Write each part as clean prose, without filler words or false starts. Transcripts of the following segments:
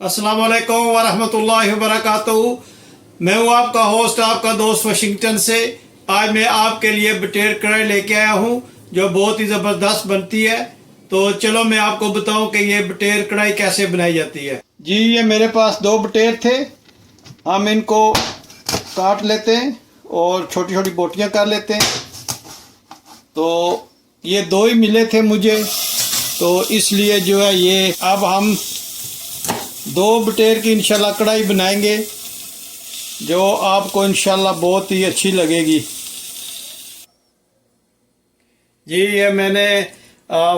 अस्सलाम वालेकुम वरहमतुल्लाहि वबरकातुहू। मैं हूँ आपका होस्ट, आपका दोस्त वाशिंगटन से। आज मैं आपके लिए बटेर कढ़ाई लेके आया हूँ जो बहुत ही ज़बरदस्त बनती है। तो चलो मैं आपको बताऊँ कि ये बटेर कढ़ाई कैसे बनाई जाती है। जी, ये मेरे पास दो बटेर थे। हम इनको काट लेते हैं और छोटी छोटी बोटियाँ कर लेते हैं। तो ये दो ही मिले थे मुझे, तो इसलिए जो है ये अब हम दो बटेर की इंशाल्लाह कढ़ाई बनाएंगे जो आपको इंशाल्लाह बहुत ही अच्छी लगेगी। जी, ये मैंने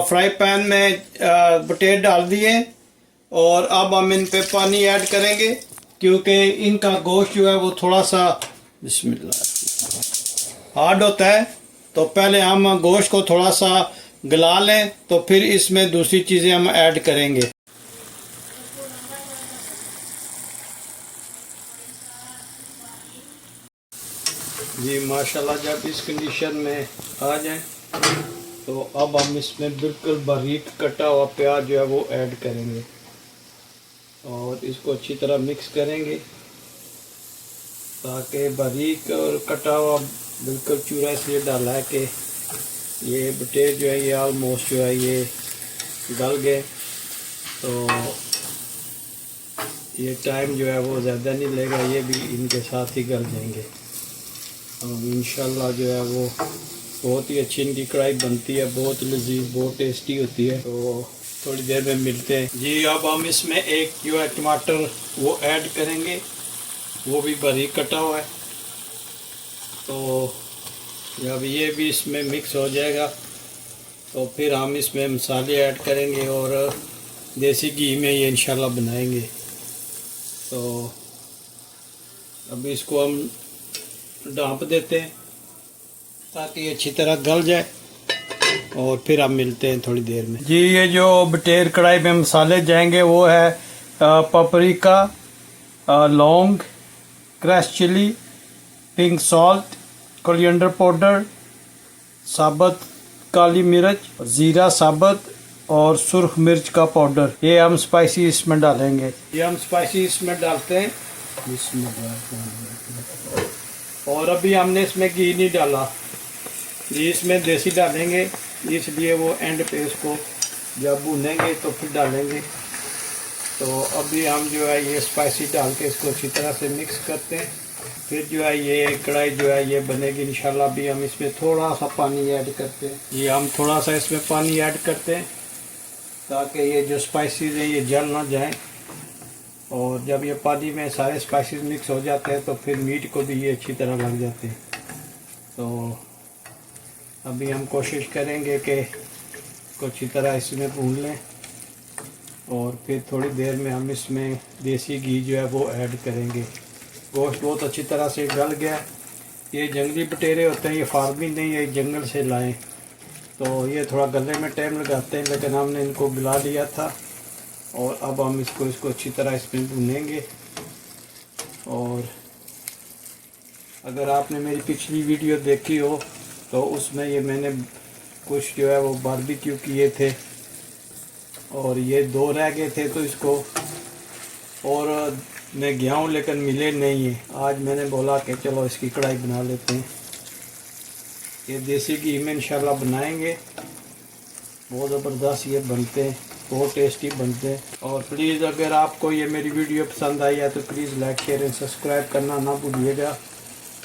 फ्राई पैन में बटेर डाल दिए और अब हम इन पे पानी ऐड करेंगे क्योंकि इनका गोश्त जो है वो थोड़ा सा बिस्मिल्लाह हार्ड होता है। तो पहले हम गोश्त को थोड़ा सा गला लें तो फिर इसमें दूसरी चीज़ें हम ऐड करेंगे। जी माशाल्लाह, जब इस कंडीशन में आ जाए तो अब हम इसमें बिल्कुल बारीक कटा हुआ प्याज जो है वो ऐड करेंगे और इसको अच्छी तरह मिक्स करेंगे ताकि बारीक और कटा हुआ बिल्कुल चूरा इसलिए डाला है कि ये बटेर जो है ये ऑलमोस्ट जो है ये गल गए। तो ये टाइम जो है वो ज़्यादा नहीं लेगा, ये भी इनके साथ ही गल जाएंगे। इंशाल्लाह जो है वो बहुत ही अच्छी इनकी कढ़ाई बनती है, बहुत लजीज बहुत टेस्टी होती है। तो थोड़ी देर में मिलते हैं। जी, अब हम इसमें एक जो है टमाटर वो ऐड करेंगे, वो भी बारीक कटा हुआ है। तो जब ये भी इसमें मिक्स हो जाएगा तो फिर हम इसमें मसाले ऐड करेंगे और देसी घी में ये इंशाल्लाह बनाएंगे। तो अभी इसको हम ढाँप देते हैं ताकि अच्छी तरह गल जाए और फिर हम मिलते हैं थोड़ी देर में। जी, ये जो बटेर कढ़ाई में मसाले जाएंगे वो है पपरिका, लौंग, crush chilli, pink salt, coriander powder, साबुत काली मिर्च, ज़ीरा साबुत और सुर्ख मिर्च का पाउडर। ये हम स्पाइसी इसमें डालेंगे। ये हम स्पाइसी इसमें डालते हैं और अभी हमने इसमें घी नहीं डाला, घी इसमें देसी डालेंगे, इसलिए वो एंड पे इसको जब भूनेंगे तो फिर डालेंगे। तो अभी हम जो है ये स्पाइसी डाल के इसको अच्छी तरह से मिक्स करते हैं। फिर जो है ये कढ़ाई जो है ये बनेगी इंशाल्लाह। अभी हम इसमें थोड़ा सा पानी ऐड करते हैं। ये हम थोड़ा सा इसमें पानी ऐड करते हैं ताकि ये जो स्पाइसीज हैं ये जल ना जाए। और जब ये पानी में सारे स्पाइसेस मिक्स हो जाते हैं तो फिर मीट को भी ये अच्छी तरह लग जाते हैं। तो अभी हम कोशिश करेंगे कि अच्छी तरह इसमें भून लें और फिर थोड़ी देर में हम इसमें देसी घी जो है वो ऐड करेंगे। गोश्त बहुत अच्छी तरह से गल गया। ये जंगली बटेरे होते हैं, ये फार्मी नहीं है, जंगल से लाएँ तो ये थोड़ा गलने में टाइम लगाते हैं, लेकिन हमने इनको गला लिया था और अब हम इसको अच्छी तरह इसमें भूनेंगे। और अगर आपने मेरी पिछली वीडियो देखी हो तो उसमें ये मैंने कुछ जो है वो बारबेक्यू किए थे और ये दो रह गए थे तो इसको और मैं गया हूँ लेकिन मिले नहीं है। आज मैंने बोला कि चलो इसकी कढ़ाई बना लेते हैं। ये देसी घी में इंशाल्लाह बनाएंगे, बहुत ज़बरदस्त ये बनते हैं, बहुत टेस्टी बनते हैं। और प्लीज़ अगर आपको ये मेरी वीडियो पसंद आई है तो please like share and subscribe करना ना भूलिएगा।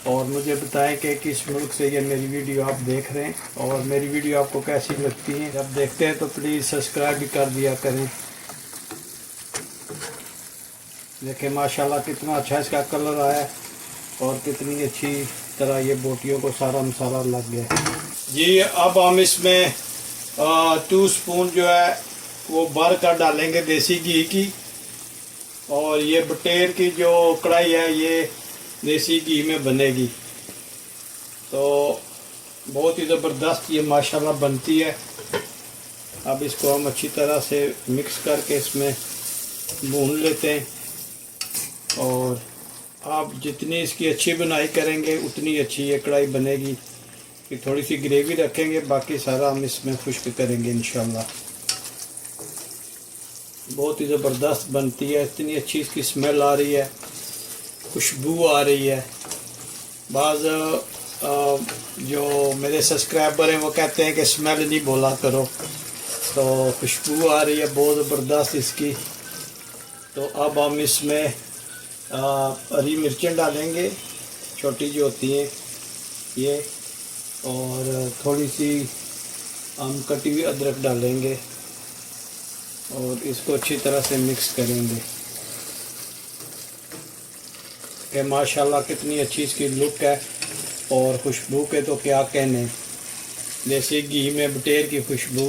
और मुझे बताएं कि किस मुल्क से ये मेरी वीडियो आप देख रहे हैं और मेरी वीडियो आपको कैसी लगती है। जब देखते हैं तो प्लीज़ सब्सक्राइब भी कर दिया करें। देखिए माशाल्लाह कितना अच्छा इसका कलर आया और कितनी अच्छी तरह ये बोटियों को सारा मसाला लग गया। जी, अब हम इसमें 2 स्पून जो है वो भर कर डालेंगे देसी घी की। और ये बटेर की जो कढ़ाई है ये देसी घी में बनेगी तो बहुत ही ज़बरदस्त ये माशाल्लाह बनती है। अब इसको हम अच्छी तरह से मिक्स करके इसमें भून लेते हैं। और आप जितनी इसकी अच्छी बनाई करेंगे उतनी अच्छी ये कढ़ाई बनेगी। कि थोड़ी सी ग्रेवी रखेंगे, बाकी सारा हम इसमें खुश्क करेंगे इंशाल्लाह। बहुत ही ज़बरदस्त बनती है। इतनी अच्छी इसकी स्मेल आ रही है, खुशबू आ रही है। बाज़ जो मेरे सब्सक्राइबर हैं वो कहते हैं कि स्मेल नहीं बोला करो, तो खुशबू आ रही है बहुत ज़बरदस्त इसकी। तो अब हम इसमें हरी मिर्चें डालेंगे, छोटी जो होती हैं ये, और थोड़ी सी हम कटी हुई अदरक डालेंगे और इसको अच्छी तरह से मिक्स करेंगे कि माशाल्लाह कितनी अच्छी इसकी लुक है। और खुशबू के तो क्या कहने, जैसे घी में बटेर की खुशबू,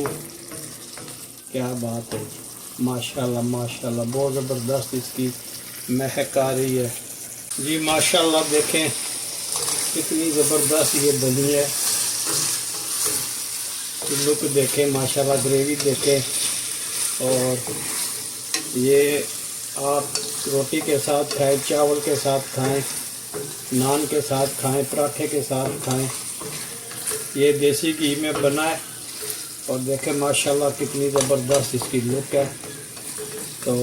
क्या बात है। माशाल्लाह माशाल्लाह बहुत ज़बरदस्त इसकी महक आ रही है जी। माशाल्लाह देखें कितनी ज़बरदस्त ये बनी है। लुक देखें माशाल्लाह, ग्रेवी देखें। और ये आप रोटी के साथ खाएं, चावल के साथ खाएं, नान के साथ खाएं, पराठे के साथ खाएं। ये देसी घी में बना है और देखें माशाल्लाह कितनी ज़बरदस्त इसकी लुक है। तो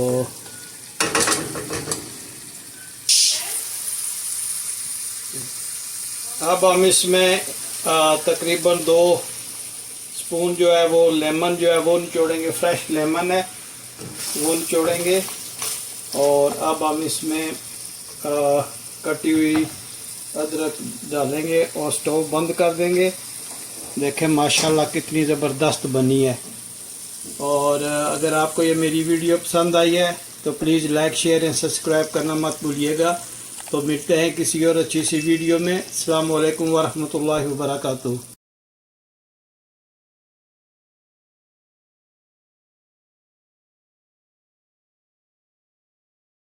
अब हम इसमें तकरीबन 2 स्पून जो है वो लेमन जो है वो निचोड़ेंगे, फ्रेश लेमन है वो निचोड़ेंगे। और अब हम इसमें कटी हुई अदरक डालेंगे और स्टोव बंद कर देंगे। देखें माशाल्लाह कितनी ज़बरदस्त बनी है। और अगर आपको ये मेरी वीडियो पसंद आई है तो please like share and subscribe करना मत भूलिएगा। तो मिलते हैं किसी और अच्छी सी वीडियो में। अस्सलाम वालेकुम व रहमतुल्लाहि व बरकातुहू।